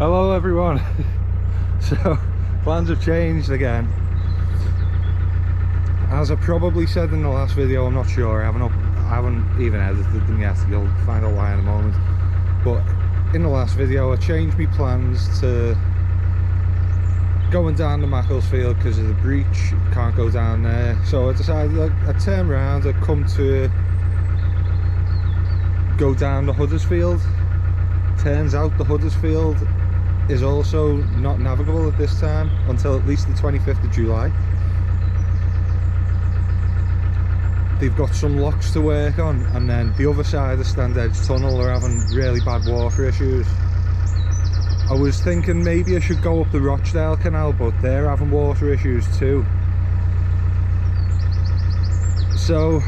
Hello everyone. So plans have changed again. As I probably said in the last video, I'm not sure, I haven't even edited them yet, you'll find out why in a moment. But in the last video I changed my plans to going down the Macclesfield because of the breach, can't go down there. So I decided I'd turn around, I'd come to go down the Huddersfield. Turns out the Huddersfield is also not navigable at this time until at least the 25th of July. They've got some locks to work on, and then the other side of Stand Edge Tunnel are having really bad water issues. I was thinking maybe I should go up the Rochdale Canal, but they're having water issues too. So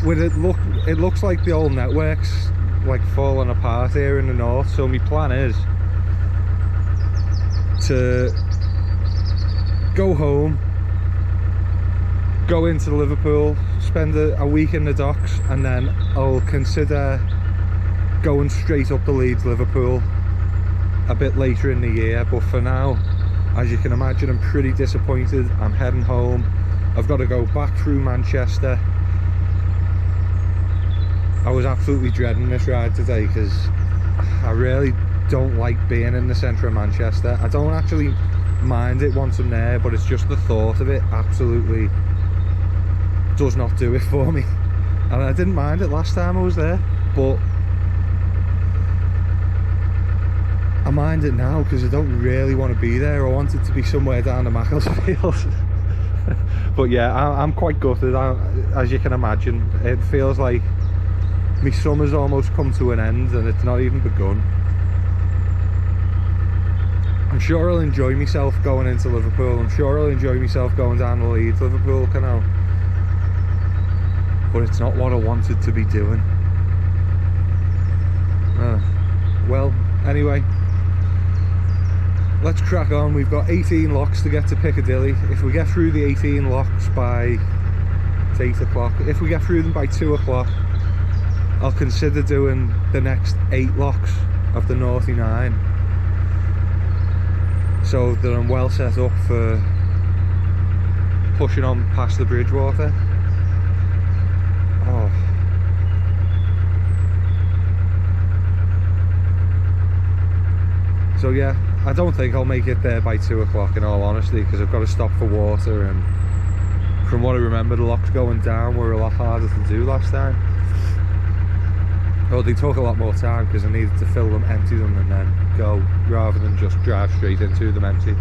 it looks like the old network's like falling apart here in the north, so my plan is to go home, go into Liverpool, spend a week in the docks, and then I'll consider going straight up the Leeds Liverpool a bit later in the year. But for now, as you can imagine, I'm pretty disappointed. I'm heading home. I've got to go back through Manchester. I was absolutely dreading this ride today because I really don't like being in the centre of Manchester. I don't actually mind it once I'm there, but it's just the thought of it absolutely does not do it for me. And I didn't mind it last time I was there, but I mind it now because I don't really want to be there. I want it to be somewhere down the Macclesfield. But yeah, I'm quite gutted. As you can imagine, it feels like my summer's almost come to an end and it's not even begun. I'm sure I'll enjoy myself going into Liverpool. I'm sure I'll enjoy myself going down the Leeds Liverpool Canal. But it's not what I wanted to be doing. Well, anyway, let's crack on. We've got 18 locks to get to Piccadilly. If we get through the 18 locks by 8 o'clock, if we get through them by 2 o'clock, I'll consider doing the next 8 locks of the Naughty 9, so that I'm well set up for pushing on past the Bridgewater. Oh. So yeah, I don't think I'll make it there by 2 o'clock in all honesty, because I've got to stop for water, and from what I remember, the locks going down were a lot harder to do last time. Well, they took a lot more time because I needed to fill them, empty them, and then go, rather than just drive straight into them empty,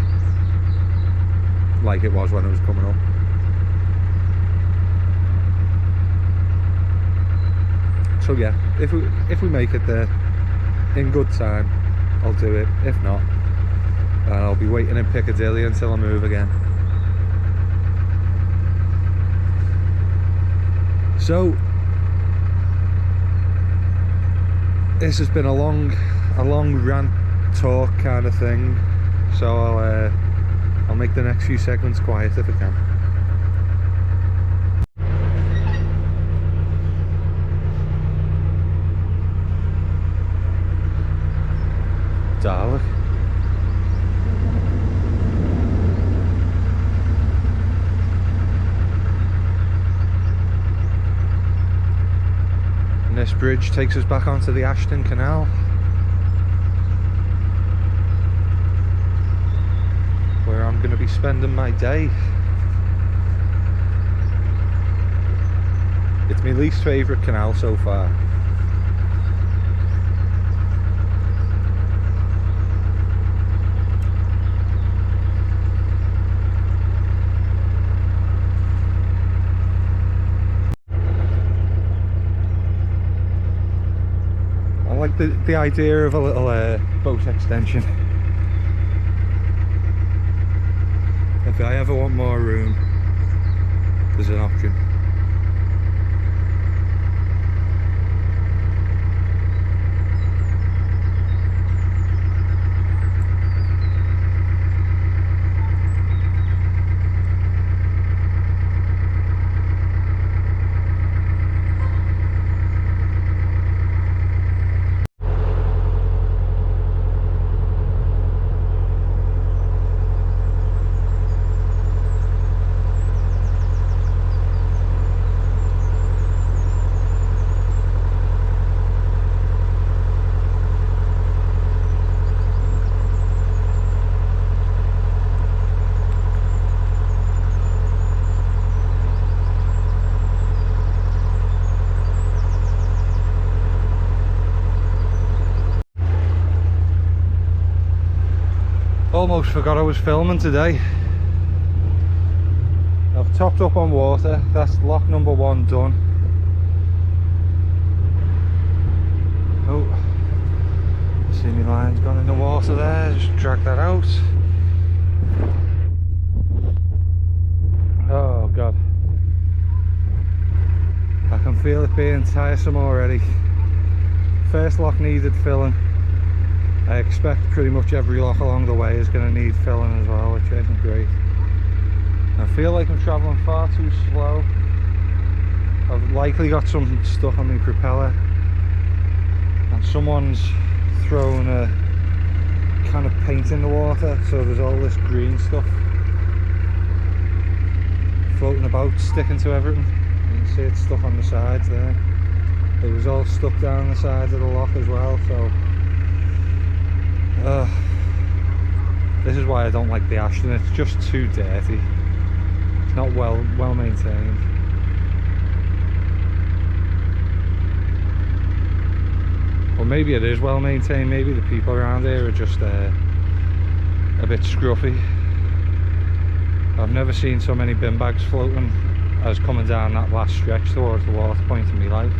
like it was when I was coming up. So yeah, if we make it there in good time, I'll do it. If not, I'll be waiting in Piccadilly until I move again. So this has been a long rant talk kind of thing, so I'll make the next few segments quiet if I can. Dalek. And this bridge takes us back onto the Ashton Canal, where I'm going to be spending my day. It's my least favourite canal so far. I like the idea of a little boat extension. If I ever want more room, there's an option. Almost forgot I was filming today. I've topped up on water. That's lock number 1 done. Oh, see my line's gone in the water there. Just drag that out. Oh god, I can feel it being tiresome already. First lock needed filling. I expect pretty much every lock along the way is going to need filling as well, which isn't great. I feel like I'm travelling far too slow. I've likely got something stuck on my propeller, and someone's thrown a can of paint in the water, so there's all this green stuff floating about, sticking to everything. You can see it's stuck on the sides there. It was all stuck down the sides of the lock as well, so this is why I don't like the Ashton. It's just too dirty. It's not well maintained. Or maybe it is well maintained. Maybe the people around here are just a bit scruffy. I've never seen so many bin bags floating as coming down that last stretch towards the water point in my life.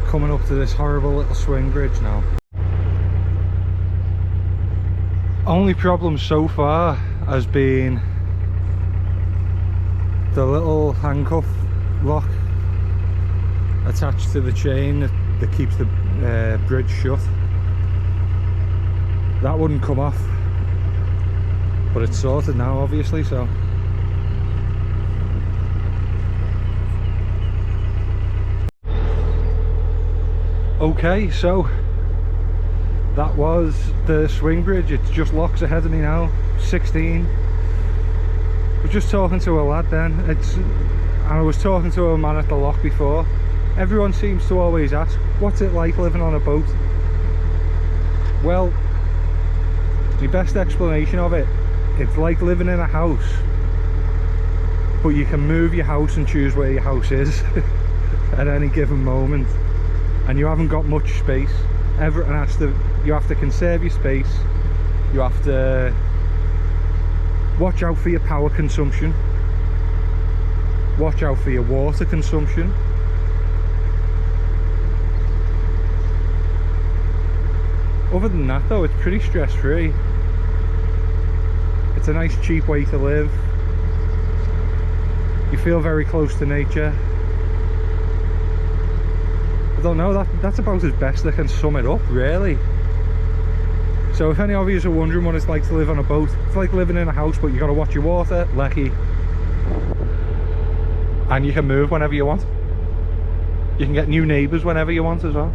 Coming up to this horrible little swing bridge now. Only problem so far has been the little handcuff lock attached to the chain that keeps the bridge shut. That wouldn't come off, but it's sorted now obviously, so okay, so that was the swing bridge. It's just locks ahead of me now, 16. I was just talking to a lad then, and I was talking to a man at the lock before. Everyone seems to always ask, what's it like living on a boat? Well, the best explanation of it, it's like living in a house, but you can move your house and choose where your house is at any given moment. And you haven't got much space. Everything has to, you have to conserve your space. You have to watch out for your power consumption. Watch out for your water consumption. Other than that though, it's pretty stress-free. It's a nice cheap way to live. You feel very close to nature. I don't know, that's about as best I can sum it up really. So if any of you are wondering what it's like to live on a boat, it's like living in a house, but you got to watch your water, lecky, and you can move whenever you want. You can get new neighbours whenever you want as well.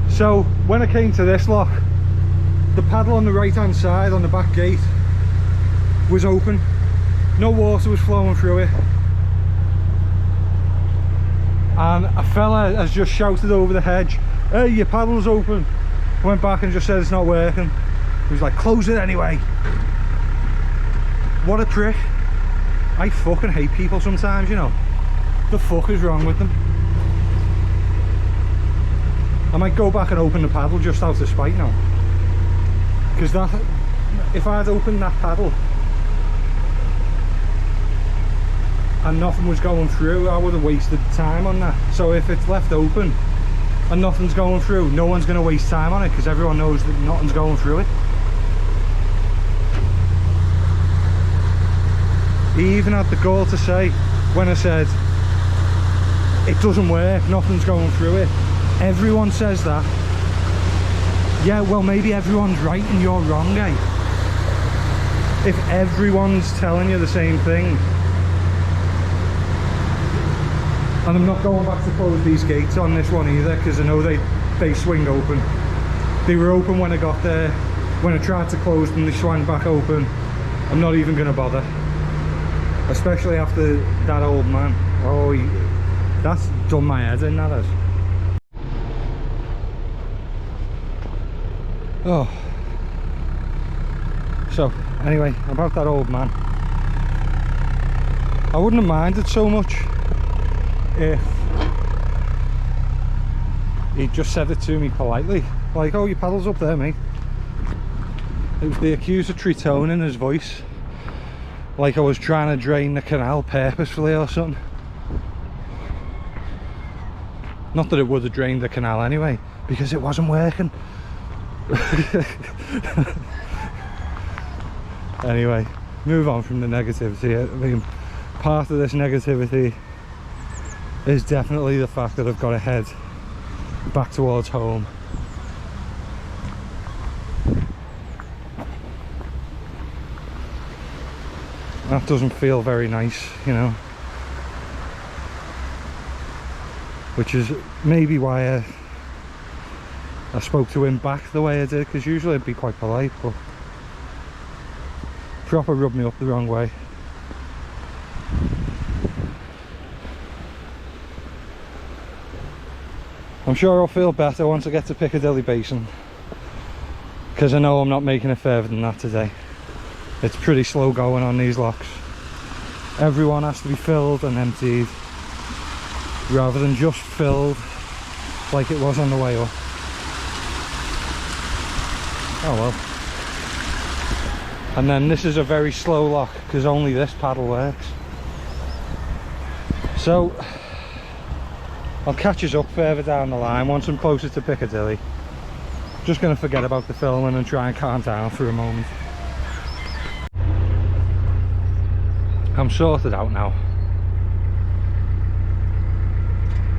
So when I came to this lock, the paddle on the right hand side on the back gate was open. No water was flowing through it, and a fella has just shouted over the hedge, "Hey, your paddle's open." I went back and just said it's not working. He was like, "Close it anyway." What a prick. I fucking hate people sometimes, you know. The fuck is wrong with them? I might go back and open the paddle just out of spite now, because that, if I'd opened that paddle and nothing was going through, I would have wasted time on that. So if it's left open and nothing's going through, no one's going to waste time on it, because everyone knows that nothing's going through it. He even had the gall to say, when I said it doesn't work, nothing's going through it, everyone says that. Yeah, well maybe everyone's right and you're wrong, eh? If everyone's telling you the same thing. And I'm not going back to close these gates on this one either, because I know they swing open. They were open when I got there. When I tried to close them, they swung back open. I'm not even going to bother. Especially after that old man. Oh, that's done my head in, that is. Oh. So, anyway, about that old man. I wouldn't have minded so much if he just said it to me politely. Like, oh, your paddle's up there, mate. It was the accusatory tone in his voice. Like I was trying to drain the canal purposefully or something. Not that it would have drained the canal anyway, because it wasn't working. Anyway, move on from the negativity. I mean, part of this negativity is definitely the fact that I've got to head back towards home. That doesn't feel very nice, you know, which is maybe why I spoke to him back the way I did, because usually I'd be quite polite, but proper rubbed me up the wrong way. I'm sure I'll feel better once I get to Piccadilly Basin, because I know I'm not making it further than that today. It's pretty slow going on these locks. Everyone has to be filled and emptied, rather than just filled like it was on the way up. Oh well. And then this is a very slow lock, because only this paddle works. So I'll catch us up further down the line once I'm closer to Piccadilly. Just going to forget about the filming and try and calm down for a moment. I'm sorted out now.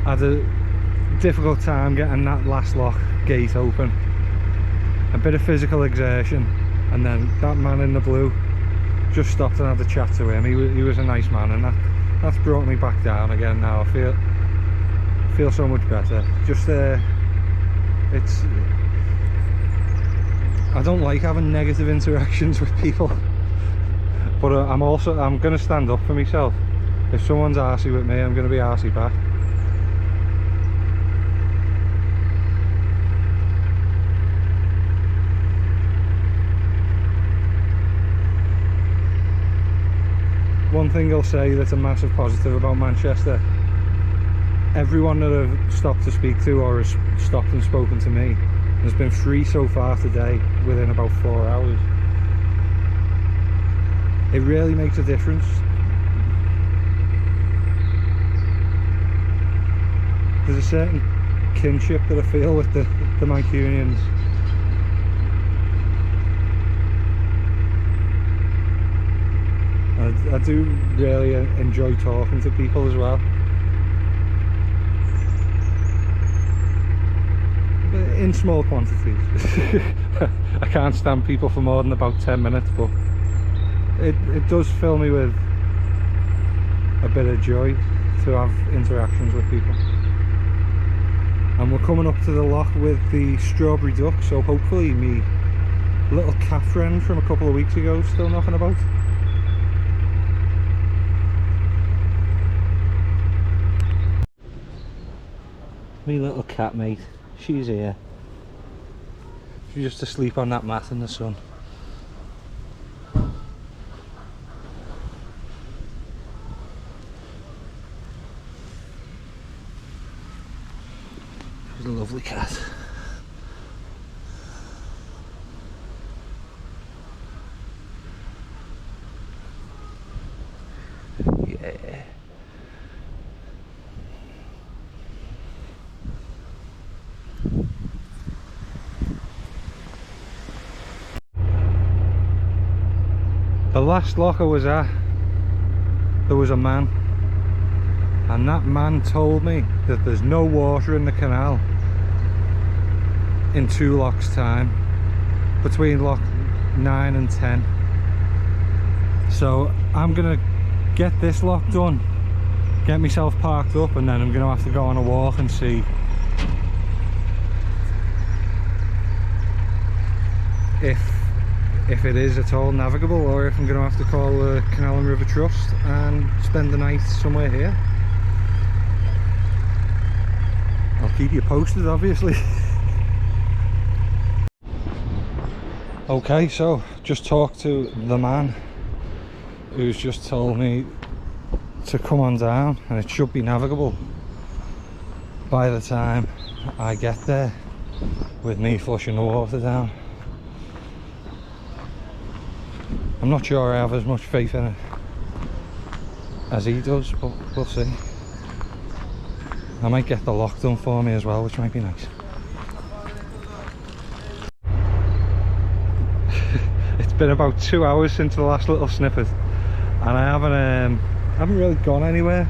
I had a difficult time getting that last lock gate open. A bit of physical exertion, and then that man in the blue just stopped and had a chat to him. He was a nice man, and that's brought me back down again now. I feel so much better. Just it's, I don't like having negative interactions with people. But I'm going to stand up for myself. If someone's arsey with me, I'm going to be arsey back. One thing I'll say that's a massive positive about Manchester: everyone that I've stopped to speak to or has stopped and spoken to me has been free so far today within about 4 hours. It really makes a difference. There's a certain kinship that I feel with the Mancunians. I do really enjoy talking to people as well. But in small quantities. I can't stand people for more than about 10 minutes, but it does fill me with a bit of joy to have interactions with people. And we're coming up to the lock with the strawberry duck, so hopefully me little cat friend from a couple of weeks ago is still knocking about. Me little cat mate, she's here. She's just asleep on that mat in the sun. She's a lovely cat. Yeah. The last lock I was at, there was a man, and that man told me that there's no water in the canal in 2 locks time, between lock 9 and 10. So I'm gonna get this lock done, get myself parked up, and then I'm gonna have to go on a walk and see if it is at all navigable, or if I'm going to have to call the Canal and River Trust and spend the night somewhere here. I'll keep you posted, obviously. Okay, so just talked to the man who's just told me to come on down, and it should be navigable by the time I get there, with me flushing the water down. I'm not sure I have as much faith in it as he does, but we'll see. I might get the lock done for me as well, which might be nice. It's been about 2 hours since the last little snippet, and I haven't really gone anywhere.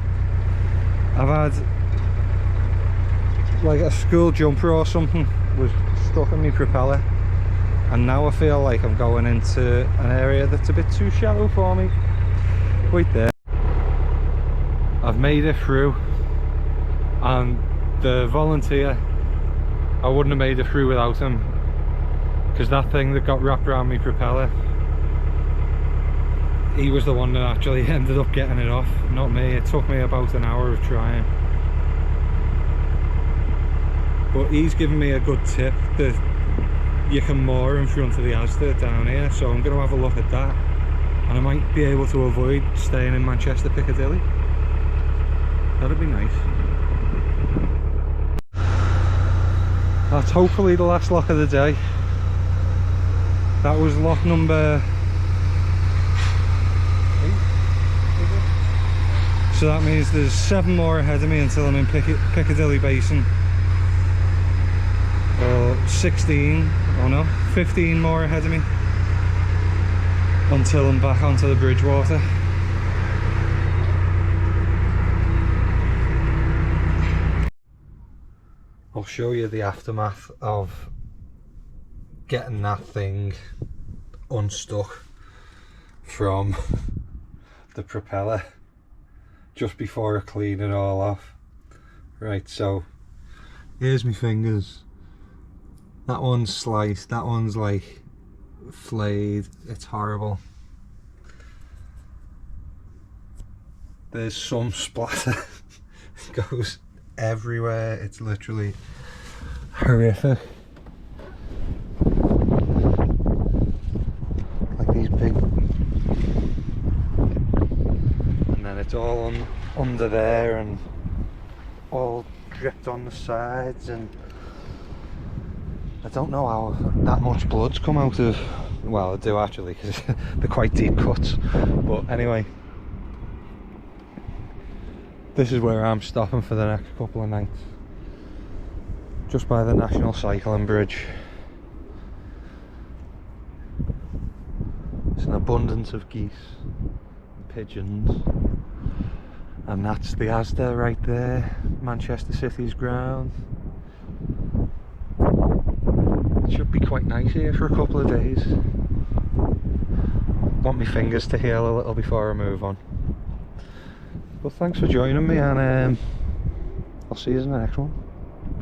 I've had like a school jumper or something was stuck in my propeller, and now I feel like I'm going into an area that's a bit too shallow for me. Wait there. I've made it through, and the volunteer, I wouldn't have made it through without him, because that thing that got wrapped around my propeller, he was the one that actually ended up getting it off, not me. It took me about an hour of trying, but he's given me a good tip that you can moor in front of the Asda down here, so I'm going to have a look at that, and I might be able to avoid staying in Manchester Piccadilly. That'd be nice. That's hopefully the last lock of the day. That was lock number 8. So that means there's 7 more ahead of me until I'm in Piccadilly Basin. Or 16, oh no, 15 more ahead of me until I'm back onto the Bridgewater. I'll show you the aftermath of getting that thing unstuck from the propeller just before I clean it all off. Right, so here's my fingers. That one's sliced, that one's like flayed, it's horrible. There's some splatter. It goes everywhere, it's literally horrific. Like these big, and then it's all under there and all dripped on the sides, and I don't know how that much blood's come out of, well I do actually, because they're quite deep cuts, but anyway. This is where I'm stopping for the next couple of nights, just by the National Cycling Bridge. It's an abundance of geese, pigeons, and that's the Asda right there, Manchester City's ground. It should be quite nice here for a couple of days. Want my fingers to heal a little before I move on. Well, thanks for joining me, and I'll see you in the next one.